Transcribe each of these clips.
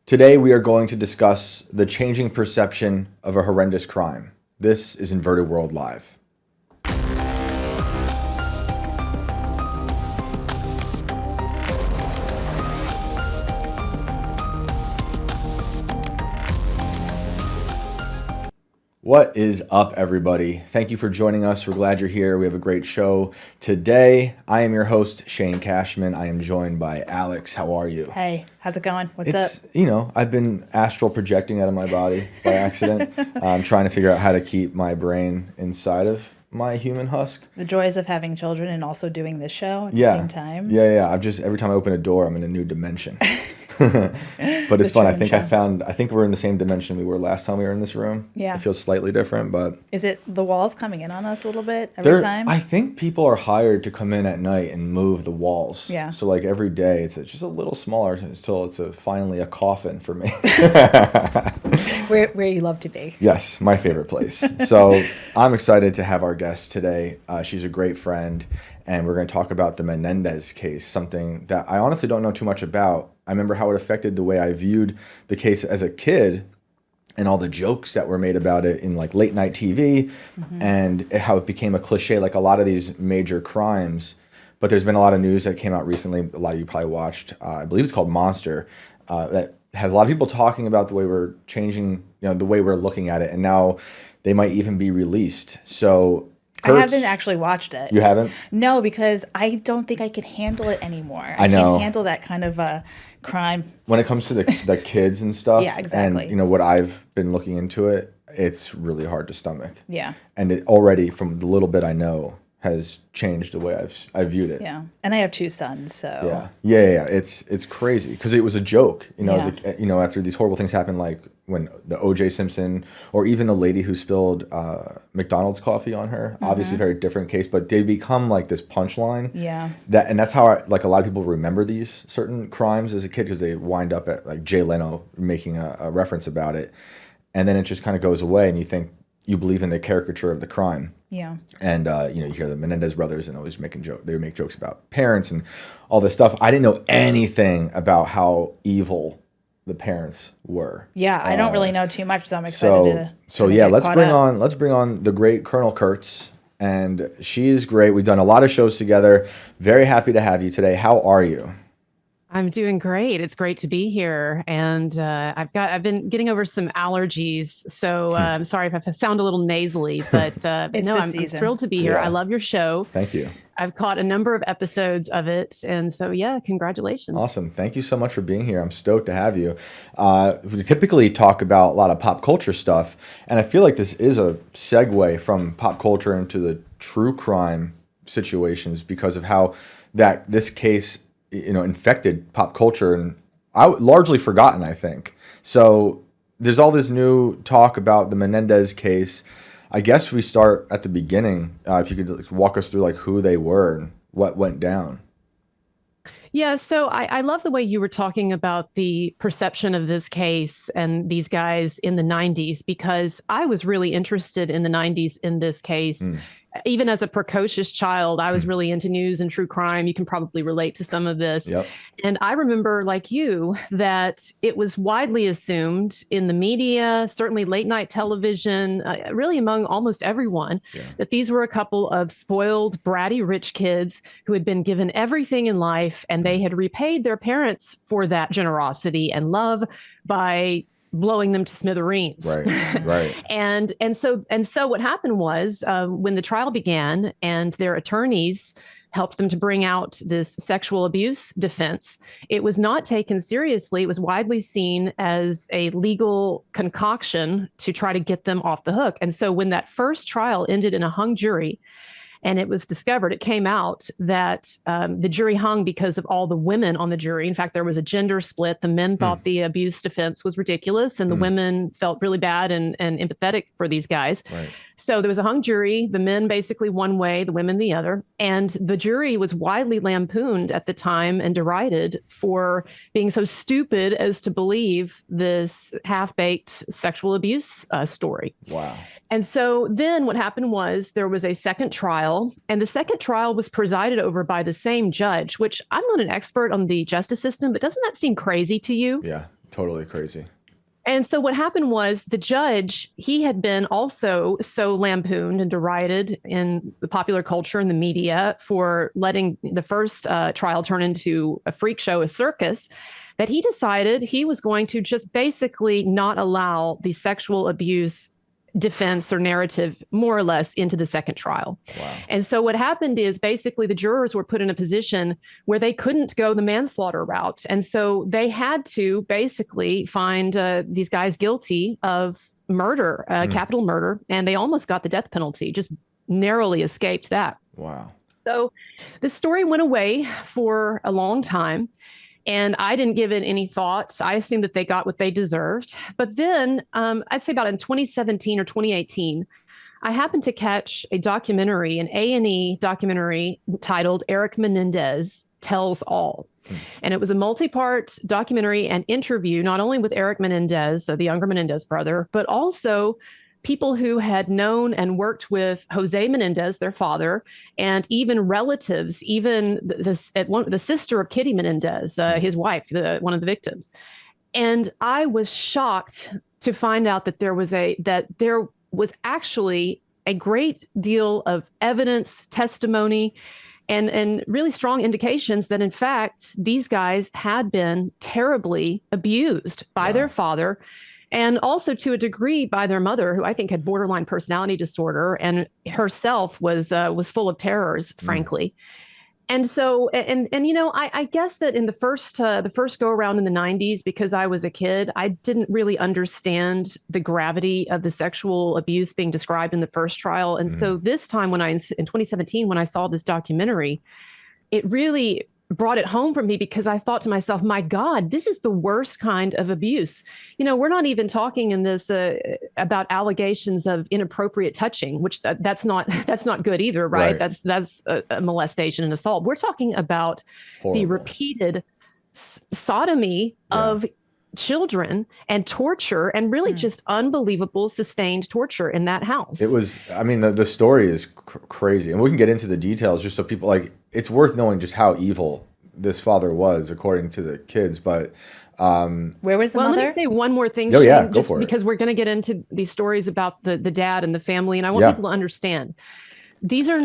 Today we are going to discuss the changing perception of a horrendous crime. This is Inverted World Live. What is up, everybody? Thank you for joining us. We're glad you're here. We have a great show today. I am your host, Shane Cashman. I am joined by Alex. How are you? Hey, how's it going? What's up? I've been astral projecting out of my body by accident. I'm trying to figure out how to keep my brain inside of my human husk. The joys of having children and also doing this show at the same time. Yeah. Every time I open a door, I'm in a new dimension. But it's fun. I think we're in the same dimension we were last time we were in this room. Yeah. It feels slightly different, but is it the walls coming in on us a little bit every time? I think people are hired to come in at night and move the walls. Yeah. So like every day it's just a little smaller until it's finally a coffin for me. where you love to be. Yes, my favorite place. So I'm excited to have our guest today. She's a great friend, and we're going to talk about the Menendez case, something that I honestly don't know too much about. I remember how it affected the way I viewed the case as a kid and all the jokes that were made about it in like late night TV and how it became a cliche, like a lot of these major crimes. But there's been a lot of news that came out recently. A lot of you probably watched. I believe it's called Monster. That has a lot of people talking about the way we're changing, the way we're looking at it. And now they might even be released. So I haven't actually watched it. You haven't? No, because I don't think I could handle it anymore. I know. Can't handle that kind of crime. When it comes to the kids and stuff. Yeah, exactly. And, what I've been looking into it, it's really hard to stomach. Yeah. And it already, from the little bit I know, has changed the way I've viewed it. Yeah. And I have two sons, so. Yeah. It's crazy because it was a joke, after these horrible things happened, like when the O.J. Simpson or even the lady who spilled McDonald's coffee on her, obviously a very different case, but they become like this punchline. Yeah. And that's how a lot of people remember these certain crimes as a kid because they wind up at like Jay Leno making a reference about it. And then it just kind of goes away and you think you believe in the caricature of the crime. Yeah. And, you hear the Menendez brothers and always they would make jokes about parents and all this stuff. I didn't know anything about how evil the parents were. Yeah, I don't really know too much, so I'm excited let's bring on the great Colonel Kurtz. And she is great. We've done a lot of shows together. Very happy to have you today. How are you? I'm doing great. It's great to be here. And I've been getting over some allergies. So I'm sorry if I sound a little nasally, but I'm thrilled to be here. Yeah. I love your show. Thank you. I've caught a number of episodes of it. And so, congratulations. Awesome. Thank you so much for being here. I'm stoked to have you. We typically talk about a lot of pop culture stuff. And I feel like this is a segue from pop culture into the true crime situations because of how this case infected pop culture and largely forgotten, I think. So there's all this new talk about the Menendez case. I guess we start at the beginning. If you could walk us through like who they were and what went down. Yeah, so I love the way you were talking about the perception of this case and these guys in the 90s, because I was really interested in the 90s in this case. Even as a precocious child, I was really into news and true crime. You can probably relate to some of this. Yep. And I remember, like you, that it was widely assumed in the media, certainly late night television, really among almost everyone, that these were a couple of spoiled, bratty rich kids who had been given everything in life, and they had repaid their parents for that generosity and love by blowing them to smithereens. Right. And so what happened was when the trial began and their attorneys helped them to bring out this sexual abuse defense, it was not taken seriously. It was widely seen as a legal concoction to try to get them off the hook. And so when that first trial ended in a hung jury, and it was discovered, it came out that the jury hung because of all the women on the jury. In fact, there was a gender split. The men thought the abuse defense was ridiculous, and the women felt really bad and empathetic for these guys. Right. So there was a hung jury, the men basically one way, the women the other. And the jury was widely lampooned at the time and derided for being so stupid as to believe this half-baked sexual abuse story. Wow. And so then what happened was there was a second trial, and the second trial was presided over by the same judge, which I'm not an expert on the justice system, but doesn't that seem crazy to you? Yeah. Totally crazy. And so what happened was the judge, he had been also so lampooned and derided in the popular culture and the media for letting the first trial turn into a freak show, a circus, that he decided he was going to just basically not allow the sexual abuse defense or narrative more or less into the second trial. Wow. And so what happened is basically the jurors were put in a position where they couldn't go the manslaughter route. And so they had to basically find these guys guilty of murder, capital murder, and they almost got the death penalty, just narrowly escaped that. Wow. So the story went away for a long time. And I didn't give it any thought. I assumed that they got what they deserved. But then I'd say about in 2017 or 2018, I happened to catch a documentary, an A&E documentary titled Eric Menendez Tells All. And it was a multi-part documentary and interview, not only with Eric Menendez, so the younger Menendez brother, but also people who had known and worked with Jose Menendez, their father, and even relatives, even the sister of Kitty Menendez, his wife, one of the victims. And I was shocked to find out that there was actually a great deal of evidence, testimony, and really strong indications that, in fact, these guys had been terribly abused by their father, and also to a degree by their mother, who I think had borderline personality disorder and herself was full of terrors, frankly. And so, and I guess that in the first go around in the 90s, because I was a kid, I didn't really understand the gravity of the sexual abuse being described in the first trial. And so this time in 2017, when I saw this documentary, it really brought it home for me, because I thought to myself, my God, this is the worst kind of abuse. We're not even talking in this about allegations of inappropriate touching, which that's not good either, right? That's a molestation and assault. We're talking about the repeated sodomy of children and torture, and really just unbelievable sustained torture in that house. It was, I mean, the story is crazy, and we can get into the details just so people, like, it's worth knowing just how evil this father was, according to the kids. But where was the mother? Let me say one more thing, Oh, Shane, yeah, go for it. because we're going to get into these stories about the dad and the family, and I want people to understand. We're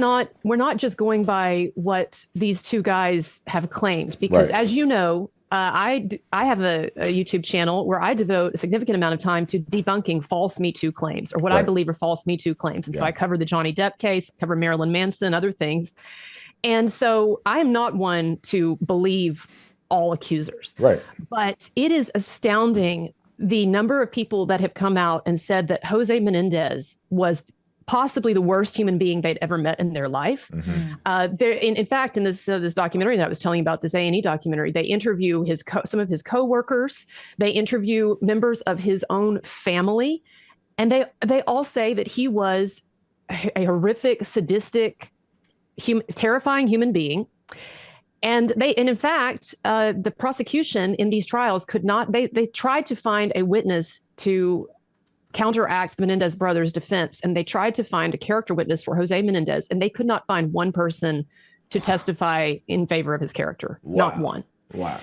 not just going by what these two guys have claimed, because as you know, I have a YouTube channel where I devote a significant amount of time to debunking false Me Too claims, or what I believe are false Me Too claims. And so I cover the Johnny Depp case, cover Marilyn Manson, other things. And so I am not one to believe all accusers. Right. But it is astounding the number of people that have come out and said that Jose Menendez was possibly the worst human being they'd ever met in their life. In fact, in this documentary that I was telling you about, this A&E documentary, they interview some of his coworkers. They interview members of his own family, and they all say that he was a horrific, sadistic, terrifying human being. And in fact, the prosecution in these trials could not. They tried to find a witness to counteract the Menendez brothers' defense, and they tried to find a character witness for Jose Menendez, and they could not find one person to testify in favor of his character. Not one. Wow.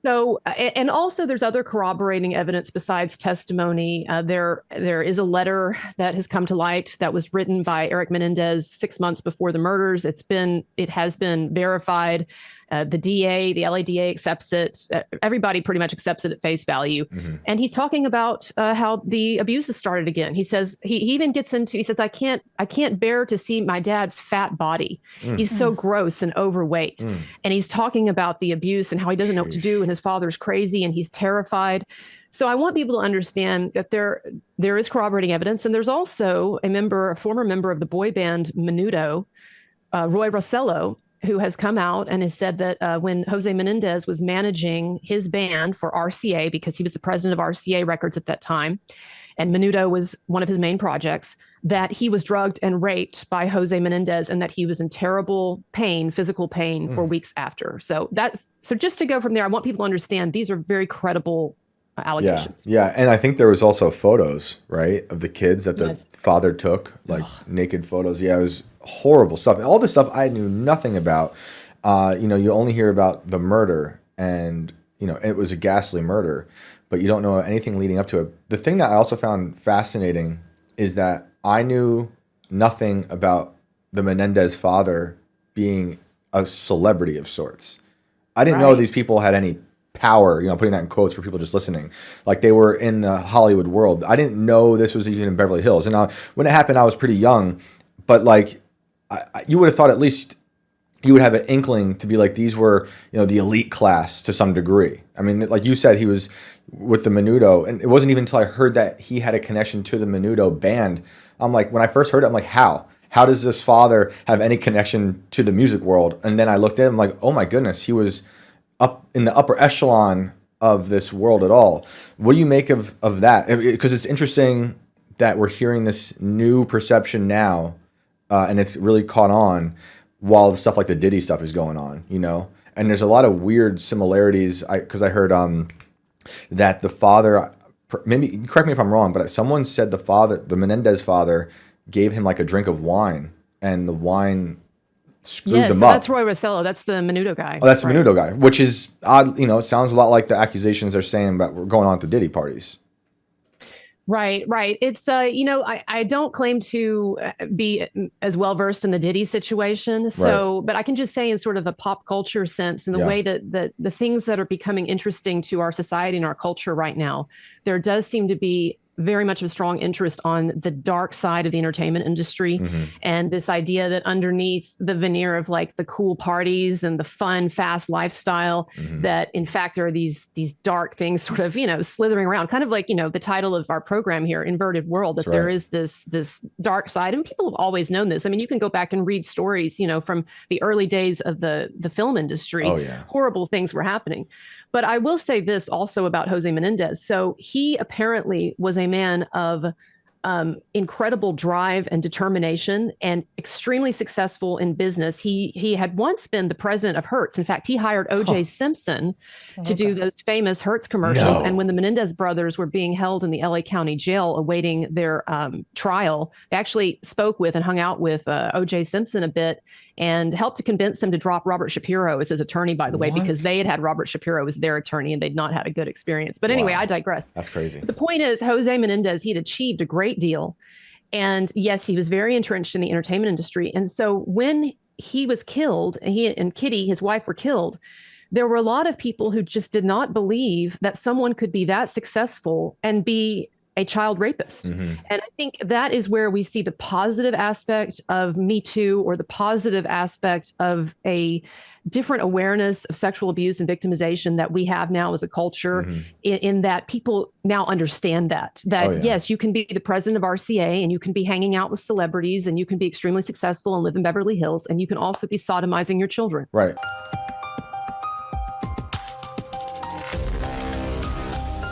So, and also there's other corroborating evidence besides testimony. There is a letter that has come to light that was written by Eric Menendez 6 months before the murders. It has been verified. The DA, the LADA accepts it. Everybody pretty much accepts it at face value. And he's talking about how the abuse has started again. He says, he even gets into, he says, I can't bear to see my dad's fat body. He's so gross and overweight. And he's talking about the abuse and how he doesn't know what to do, and his father's crazy and he's terrified. So I want people to understand that there is corroborating evidence. And there's also a former member of the boy band Menudo, Roy Rossello, who has come out and has said that when Jose Menendez was managing his band for RCA, because he was the president of RCA Records at that time, and Menudo was one of his main projects, that he was drugged and raped by Jose Menendez, and that he was in terrible pain, physical pain, for weeks after. So just to go from there, I want people to understand these are very credible allegations. Yeah. And I think there was also photos, right, of the kids that the father took, like naked photos. Yeah, it was horrible stuff. All this stuff I knew nothing about. You only hear about the murder, and it was a ghastly murder. but you don't know anything leading up to it. The thing that I also found fascinating is that I knew nothing about the Menendez father being a celebrity of sorts. I didn't know these people had any power, you know, putting that in quotes for people just listening. Like they were in the Hollywood world. I didn't know this was even in Beverly Hills. And when it happened, I was pretty young, but like you would have thought at least you would have an inkling to be like, these were, you know, the elite class to some degree. I mean, like you said, he was with the Menudo, and it wasn't even until I heard that he had a connection to the Menudo band. I'm like, when I first heard it, I'm like, how? How does this father have any connection to the music world? And then I looked at him like, oh my goodness, he was up in the upper echelon of this world at all. What do you make of that? Because it's interesting that we're hearing this new perception now, and it's really caught on while the stuff like the Diddy stuff is going on, you know? And there's a lot of weird similarities. Because I heard that the father, maybe correct me if I'm wrong, but someone said the Menendez father gave him like a drink of wine, and the wine screwed them up. That's Roy Rossello. That's the Menudo guy. Oh, that's the Menudo guy, which is odd. You know, it sounds a lot like the accusations they're saying about we're going on at the Diddy parties. Right. It's, you know, I don't claim to be as well versed in the Diddy situation. So, but I can just say in sort of a pop culture sense, in the way that the things that are becoming interesting to our society and our culture right now, there does seem to be very much of a strong interest on the dark side of the entertainment industry. And this idea that underneath the veneer of like the cool parties and the fun, fast lifestyle, that in fact, there are these dark things sort of, you know, slithering around, kind of like, you know, the title of our program here, Inverted World, that there is this dark side. And people have always known this. I mean, you can go back and read stories, you know, from the early days of the film industry. Horrible things were happening. But I will say this also about Jose Menendez. So he apparently was a man of incredible drive and determination, and extremely successful in business. He had once been the president of Hertz. In fact, he hired O.J. Simpson to do those famous Hertz commercials. And when the Menendez brothers were being held in the LA County jail awaiting their trial, they actually spoke with and hung out with O.J. Simpson a bit and helped to convince him to drop Robert Shapiro as his attorney, by the way, because they had Robert Shapiro as their attorney and they'd not had a good experience. But anyway, I digress. That's crazy. But the point is, Jose Menendez, he had achieved a great deal. And yes, he was very entrenched in the entertainment industry. And so when he was killed, and he and Kitty, his wife, were killed, there were a lot of people who just did not believe that someone could be that successful and be a child rapist. And I think that is where we see the positive aspect of Me Too, or the positive aspect of a different awareness of sexual abuse and victimization that we have now as a culture, in that people now understand that yes, you can be the president of RCA, and you can be hanging out with celebrities, and you can be extremely successful and live in Beverly Hills, and you can also be sodomizing your children. Right.